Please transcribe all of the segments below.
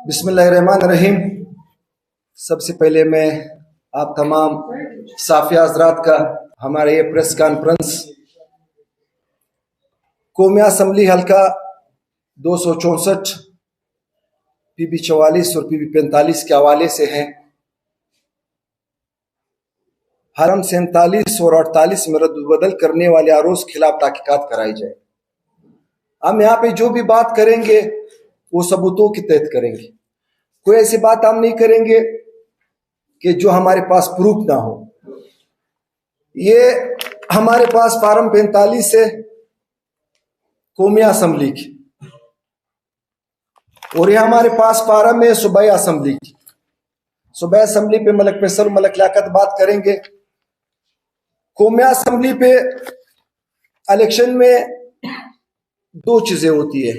बिस्मिल्लाहिर्रहमानिर्रहीम। सबसे पहले मैं आप तमाम साफिया हज़रात का हमारे ये प्रेस कॉन्फ्रेंस कौमी असम्बली हल्का 264 PB 44 और PB 45 के हवाले से है। हरम 47 और 48 में रद्द-बदल करने वाले आरोज खिलाफ तहकीकात कराई जाए। हम यहाँ पे जो भी बात करेंगे वो सबूतों के तहत करेंगे। कोई ऐसी बात हम नहीं करेंगे कि जो हमारे पास प्रूफ ना हो। ये हमारे पास फार्म 45 है कौमी असम्बली की, और ये हमारे पास फार्म है सूबाई असम्बली की। सूबाई असम्बली पे मलक फैसल मलक लियाकत बात करेंगे। कौमी असम्बली पे इलेक्शन में दो चीजें होती है।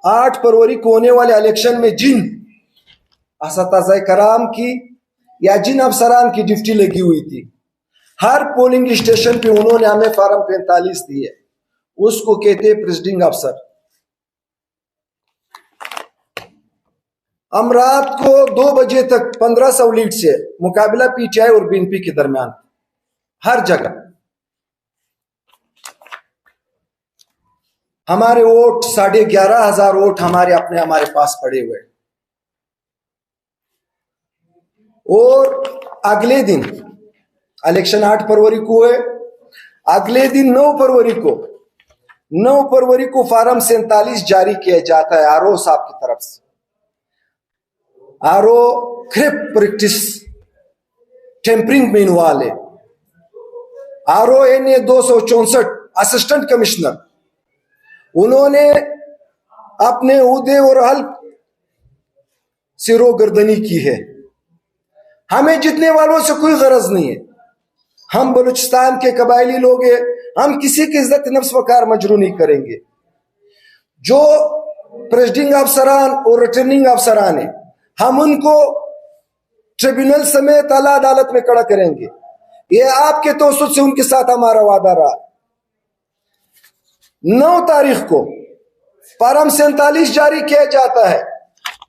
8 फरवरी को होने वाले इलेक्शन में जिन असताज़ा कराम की या जिन अफसरान की ड्यूटी लगी हुई थी, हर पोलिंग स्टेशन पे उन्होंने हमें फार्म 45 दी है। उसको कहते हैं प्रिजाइडिंग अफसर। हम रात को 2 बजे तक 1500 लीड से मुकाबला PTI और BNP के दरमियान हर जगह। हमारे वोट 11,500 वोट हमारे पास पड़े हुए। और अगले दिन इलेक्शन 8 फरवरी को है। अगले दिन 9 फरवरी को फार्म 47 जारी किया जाता है आरओ साहब की तरफ से। आरओ क्रिप प्रैक्टिस टेम्परिंग में इन्वॉल्व है। आरओ NA 264 असिस्टेंट कमिश्नर, उन्होंने अपने उहदे और हल्फ से रोगर्दनी की है। हमें जीतने वालों से कोई गरज नहीं है। हम बलूचिस्तान के कबायली लोग हैं। हम किसी की इज्जत नफ्स वकार मजरू नहीं करेंगे। जो प्रेसिडिंग अफसरान और रिटर्निंग अफसरान है, हम उनको ट्रिब्यूनल समेत आला अदालत में खड़ा करेंगे। ये आपके तवसुत से उनके साथ हमारा वादा रहा। 9 तारीख को फार्म 47 जारी किया जाता है,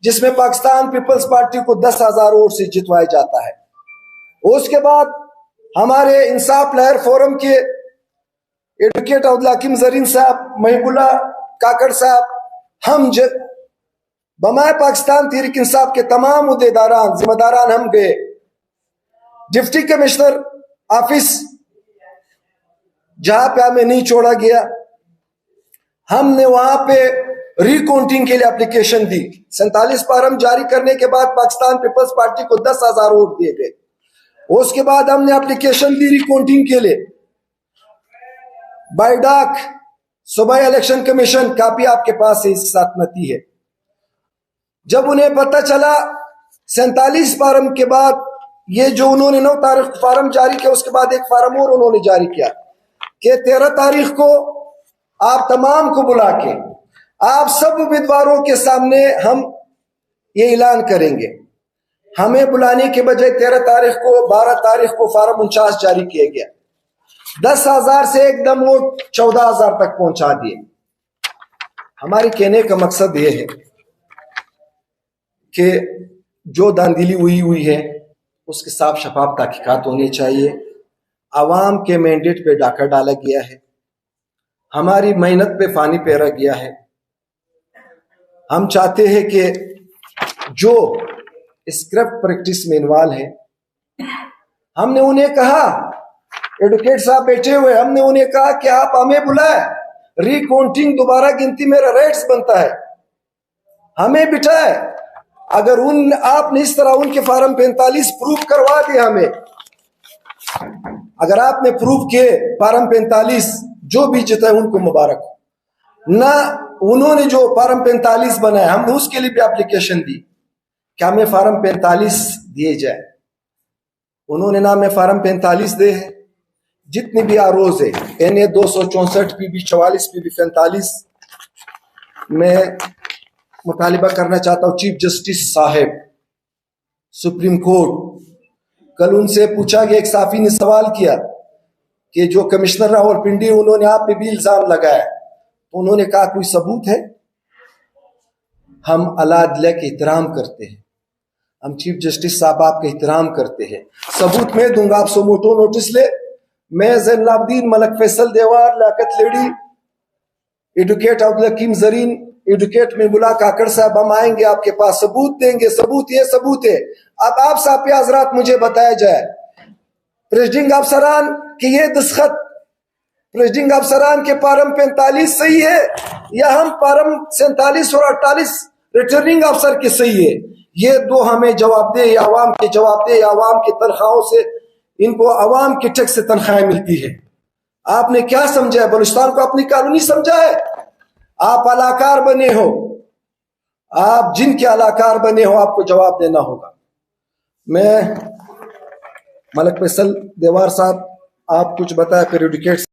जिसमें पाकिस्तान पीपल्स पार्टी को 10,000 वोट से जितवाया जाता है। उसके बाद हमारे इंसाफ लहर फोरम के एडवोकेट अब्दुल हकीम जरीन साहब, महबूला काकड़ साहब, हम बमाए पाकिस्तान तहरीक इंसाफ के तमाम उहदेदारान जिम्मेदारान हम गए। डिप्टी कमिश्नर ऑफिस जहां पे हमें नहीं छोड़ा गया, हमने वहां पे रिकाउंटिंग के लिए एप्लीकेशन दी। 47 फार्म जारी करने के बाद पाकिस्तान पीपल्स पार्टी को 10,000 वोट दिए गए। उसके बाद हमने एप्लीकेशन दी रिकाउंटिंग के लिए। बाय डाक सूबाई इलेक्शन कमीशन कापी आपके पास है, इसके साथ नती है। जब उन्हें पता चला 47 फार्म के बाद ये जो उन्होंने 9 तारीख को फार्म जारी किया, उसके बाद एक फार्म और उन्होंने जारी किया कि 13 तारीख को आप तमाम को बुला के आप सब उम्मीदवारों के सामने हम ये ऐलान करेंगे। हमें बुलाने के बजाय 13 तारीख को 12 तारीख को फार्म 49 जारी किया गया। 10,000 से एकदम वो 14,000 तक पहुंचा दिए। हमारे कहने का मकसद ये है कि जो धांधली हुई है उसके साफ शफाफ तहकीकात होनी चाहिए। आवाम के मैंडेट पे डाका डाला गया है। हमारी मेहनत पे पानी फेरा गया है। हम चाहते हैं कि जो स्क्रैप प्रैक्टिस में इन्वॉल्व है, हमने उन्हें कहा, एडवोकेट साहब बैठे हुए, हमने उन्हें कहा कि आप हमें बुलाए, रिकाउंटिंग दोबारा गिनती मेरा राइट्स बनता है, हमें बिठाए। अगर आपने इस तरह उनके फार्म 45 प्रूफ करवा दिया हमें, अगर आपने प्रूफ किए फार्म 45 जो भी जीता है उनको मुबारक ना। उन्होंने जो फार्म 45 बनाया, हमने उसके लिए भी एप्लीकेशन दी कि हमें फार्म 45 दिए जाए। उन्होंने ना हमें फार्म 45 दे है। जितने भी आरोज है NA 264 PB 44 PB 45 में मुतालिबा करना चाहता हूँ चीफ जस्टिस साहब सुप्रीम कोर्ट। कल उनसे पूछा गया, एक साफी ने सवाल किया कि जो कमिश्नर रावलपिंडी उन्होंने आप पे भी इल्जाम लगाया तो उन्होंने कहा कोई सबूत है? हम अलादिला के एहतराम करते हैं, हम चीफ जस्टिस साहब आपके एहतराम करते हैं, सबूत मैं दूंगा, आप सोमोटो नोटिस ले। मैं ज़ैनुलाब्दीन, मलक फैसल देवार, लियाकत लेडी, एडवोकेट अब्दुल हकीम जरीन, एडवोकेट मिबुल्लाह काकड़ साहब, हम आएंगे आपके पास, सबूत देंगे, सबूत ये सबूत है। अब आप साहब हजरात मुझे बताया जाए, प्रेसिडिंग अफसरान के ये दस्तखत प्रेसिडिंग अफसरान के पारम 45 सही है या हम पारम 47 और 48 रिटर्निंग अफसर के सही है? ये दो हमें जवाब दे, या आवाम के जवाब दे, या आवाम की तनख्वाहों से, इनको आवाम के टैक्स से तनख्वाहें मिलती है। आपने क्या समझा है? बलूचिस्तान को अपनी कॉलोनी समझा है? आप अलाकार बने हो, आप जिनके अलाकार बने हो आपको जवाब देना होगा। मैं मलक फैसल देवार साहब, आप कुछ बताया, फिर एडवोकेट